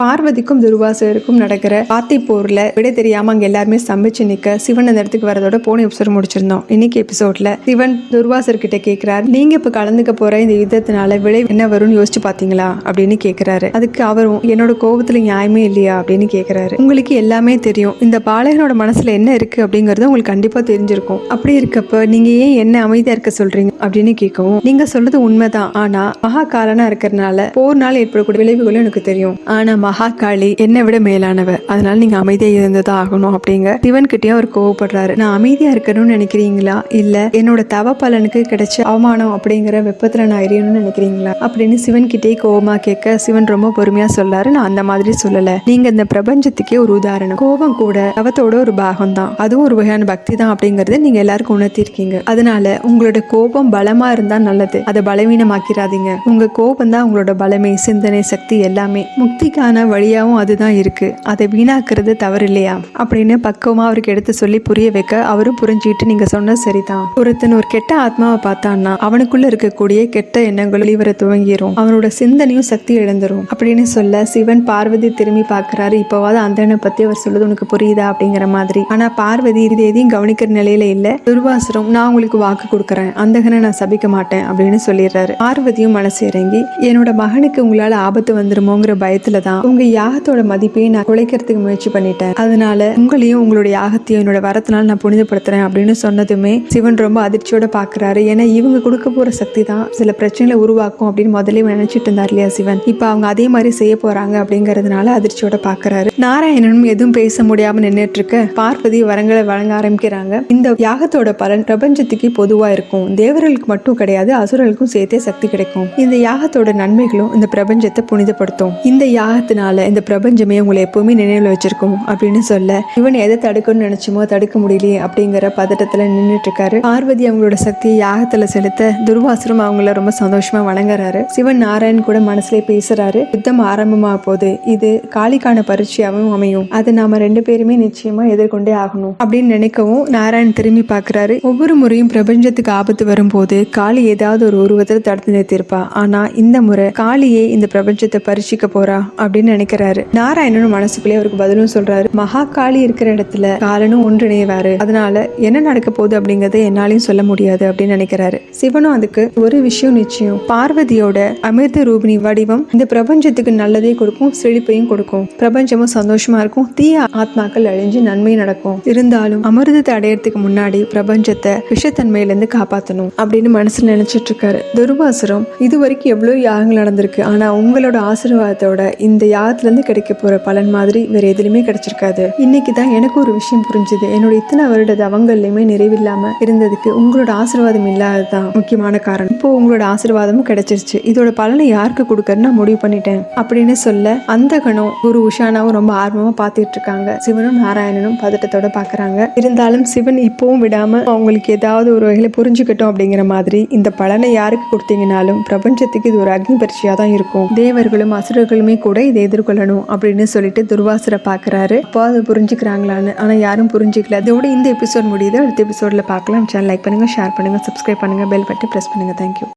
பார்வதிக்கும் துர்வாசருக்கும் நடக்கிற பாத்தி போர்ல விட தெரியாம அங்க எல்லாருமே சமைச்சு நிக்க சிவன் அந்த இடத்துக்கு வரதோட போன எபிசோட் முடிச்சிருந்தோம். இன்னைக்கு எபிசோட்ல சிவன் துர்வாசர் கிட்ட கேட்கிறார், நீங்க இப்ப கலந்துக்க போற இந்த யுத்தத்தினால விளைவு என்ன வரும்னு யோசிச்சு பாத்தீங்களா அப்படின்னு கேட்கிறாரு. அதுக்கு அவரும் என்னோட கோபத்துல நியாயமே இல்லையா அப்படின்னு கேட்கிறாரு. உங்களுக்கு எல்லாமே தெரியும், இந்த பாலகனோட மனசுல என்ன இருக்கு அப்படிங்கறது உங்களுக்கு கண்டிப்பா தெரிஞ்சிருக்கும். அப்படி இருக்கப்ப நீங்க ஏன் என்ன அமைதியா இருக்க சொல்றீங்க அப்படின்னு கேட்கவும், நீங்க சொல்றது உண்மைதான், ஆனா மகா காலனா இருக்கிறதுனால போர்னால ஏற்படக்கூடிய விளைவுகளும் எனக்கு தெரியும். ஆனா மகாகாளி என்னை விட மேலானவ, அதனால நீங்க அமைதியா இருந்ததா ஆகணும் அப்படிங்க சிவன் கிட்டயும் அவர் கோவப்படுறாரு. நான் அமைதியா இருக்கணும்னு நினைக்கிறீங்களா, இல்ல என்னோட தவ பலனுக்கு கிடைச்ச அவமானம் அப்படிங்கிற வெப்பத்துல நான் எரியணும்னு நினைக்கிறீங்களா அப்படின்னு சிவன் கிட்டே கோவமா கேட்க சிவன் ரொம்ப பொறுமையா சொல்லாரு, நான் அந்த மாதிரி சொல்லல, நீங்க இந்த பிரபஞ்சத்துக்கே ஒரு உதாரணம். கோபம் கூட தவத்தோட ஒரு பாகம் தான், அதுவும் ஒரு வகையான பக்தி தான் அப்படிங்கறத நீங்க எல்லாருக்கும் உணர்த்திருக்கீங்க. அதனால உங்களோட கோபம் பலமா இருந்தா நல்லது, அதை பலவீனமாக்கிறாதீங்க. உங்க கோபம் தான் உங்களோட பலமே, சிந்தனை, சக்தி எல்லாமே. முக்திக்கான வழியாவும் அதுதான் இருக்கு, அதை வீணாக்குறது தவறு இல்லையா அப்படின்னு பக்குவமா அவருக்கு எடுத்து சொல்லி புரிய வைக்க அவரும் புரிஞ்சுக்கிட்டு, நீங்க சொன்னது சரிதான், ஒருத்தன் ஒரு கெட்ட ஆத்மாவை பார்த்தான்னா அவனுக்குள்ள இருக்கக்கூடிய கெட்ட எண்ணங்கள் வெளிவர துவங்கிரும், அவனோட சிந்தனையும் சக்தி இழந்துரும் அப்படின்னு சொல்ல சிவன் பார்வதி திரும்பி பார்க்கிறாரு. இப்போவாது அந்தனை பத்தி அவர் சொல்லுது உனக்கு புரியுதா அப்படிங்கிற மாதிரி. ஆனா பார்வதி இது எதையும் கவனிக்கிற நிலையில இல்ல. துர்வாசரும் நான் உங்களுக்கு வாக்கு கொடுக்கறேன், அந்தகனை நான் சபிக்க மாட்டேன் அப்படின்னு சொல்லிடுறாரு. பார்வதியும் மனசு இறங்கி, என்னோட மகனுக்கு உங்களால ஆபத்து வந்துருமோங்கிற பயத்துலதான் உங்க யாகத்தோட மதிப்பையை நான் குலைக்கிறதுக்கு முயற்சி பண்ணிட்டேன், அதனால உங்களையும் உங்களுடைய யாகத்தையும் என்னோட வரத்தினால நான் புனிதப்படுத்துறேன் அப்படின்னு சொன்னதுமே சிவன் ரொம்ப அதிர்ச்சியோட பாக்குறாரு. ஏன்னா இவங்க கொடுக்க போற சக்தி தான் சில பிரச்சனைகளை உருவாக்கும் அப்படின்னு முதல்ல நினைச்சிட்டு இருந்தார் இல்லையா சிவன். இப்ப அவங்க அதே மாதிரி செய்ய போறாங்க அப்படிங்கறதுனால அதிர்ச்சியோட பாக்குறாரு. நாராயணனும் எதுவும் பேச முடியாம நின்றுட்டு இருக்க பார்வதி வரங்களை வழங்க ஆரம்பிக்கிறாங்க. இந்த யாகத்தோட பலன் பிரபஞ்சத்துக்கு பொதுவா இருக்கும், தேவர்களுக்கு மட்டும் கிடையாது, அசுரர்களுக்கும் சேர்த்தே சக்தி கிடைக்கும். இந்த யாகத்தோட நன்மைகளும் இந்த பிரபஞ்சத்தை புனிதப்படுத்தும். இந்த யாகத்தினால இந்த பிரபஞ்சமே உங்களை எப்பவுமே நினைவுல வச்சிருக்கும் அப்படின்னு சொல்ல இவன் எதை தடுக்கணும்னு நினைச்சுமோ தடுக்க முடியலையே அப்படிங்கிற பதட்டத்துல நின்றுட்டு இருக்காரு. பார்வதி அவங்களோட சக்தியை யாகத்துல செலுத்த துர்வாசரும் அவங்கள ரொம்ப சந்தோஷமா வணங்குறாரு. சிவன் நாராயண் கூட மனசுல பேசுறாரு. யுத்தம் ஆரம்பமா போது இது காளிக்கான பரீட்சையாவும் அமையும், அதை நாம ரெண்டு பேருமே நிச்சயமா எதிர்கொண்டே ஆகணும் அப்படின்னு நினைக்கவும் நாராயண் திரும்பி பாக்குறாரு. ஒவ்வொரு முறையும் பிரபஞ்சத்துக்கு ஆபத்து வரும்போது காளி ஏதாவது ஒரு உருவத்துல தடுத்து நிறுத்திருப்பா, ஆனா இந்த முறை காளியே இந்த பிரபஞ்சத்தை பரீட்சிக்க போறா அப்படின்னு நினைக்கிறாரு. நாராயணனும் மனசுக்குள்ளே அவருக்கு பதிலும் சொல்றாரு, மகா காளி இருக்கிற இடத்துல காலனும் ஒன்றிணைவாரு, அதனால என்ன நடக்க போகுது அப்படிங்கறத என்னாலையும் சொல்ல முடியாது அப்படின்னு நினைக்கிறாரு. சிவனும் அதுக்கு ஒரு விஷயம் நிச்சயம், பார்வதியோட அமிர்த ரூபிணி வடிவம் இந்த பிரபஞ்சத்துக்கு நல்லதே கொடுக்கும், செழிப்பையும் கொடுக்கும், பிரபஞ்சமும் சந்தோஷமா இருக்கும், தீய ஆத்மாக்கள் அழிஞ்சு நன்மை நடக்கும். இருந்தாலும் அமிர்தத்தை அடையறதுக்கு முன்னாடி பிரபஞ்சத்தை விஷத்தன்மையிலிருந்து காப்பாற்றணும் அப்படின்னு மனசுல நினைச்சிட்டு இருக்காரு. துர்வாசரும் இது வரைக்கும் எவ்வளவு யாகங்கள் நடந்திருக்கு, ஆனா உங்களோட ஆசீர்வாதத்தோட இந்த யாகத்துல இருந்து கிடைக்க போற பலன் மாதிரி வேற எதுலையுமே கிடைச்சிருக்காது. இன்னைக்குதான் எனக்கு ஒரு விஷயம் புரிஞ்சுது, என்னோட இத்தனை வருட தவங்கள்லயுமே நிறைவில்லாம இருந்ததுக்கு உங்களோட ஆசீர்வாதம் இல்லாததான் முக்கியமான காரணம். இப்போ உங்களோட ஆசீர்வாதமும் கிடைச்சிருச்சு, இதோட பலனை யாருக்கு கொடுக்கறன்னு நான் முடிவு பண்ணிட்டேன் அப்படின்னு சொல்ல அந்தகனும் குரு உஷானாவும் ரொம்ப ஆர்வமா பாத்துட்டு இருக்காங்க. சிவனும் நாராயணனும் பதட்டத்தோட பாக்குறாங்க. இருந்தாலும் சிவன் இப்பவும் விடாம அவங்களுக்கு ஏதாவது ஒரு வகையில புரிஞ்சுக்கட்டும் அப்படிங்கிற மாதிரி, இந்த பலனை யாருக்கு கொடுத்தீங்கன்னாலும் பிரபஞ்சத்துக்கு இது ஒரு அக்னி பரீட்சையா தான் இருக்கும், தேவர்களும் அசுரர்களுமே கூட இதை எதிர்கொள்ளணும் அப்படின்னு சொல்லிட்டு துர்வாசரை பாக்குறாரு. அப்போ அதை புரிஞ்சுக்கிறாங்களான்னு, ஆனா யாரும் புரிஞ்சுக்கல. இதோட இந்த எபிசோட் முடியுது. அடுத்த எபிசோட்ல பார்க்கலாம். சேனல் லைக் பண்ணுங்க, ஷேர் பண்ணுங்க, சப்ஸ்கிரைப் பண்ணுங்க, பெல் பட்டன் பிரஸ் பண்ணுங்க. தேங்க்யூ.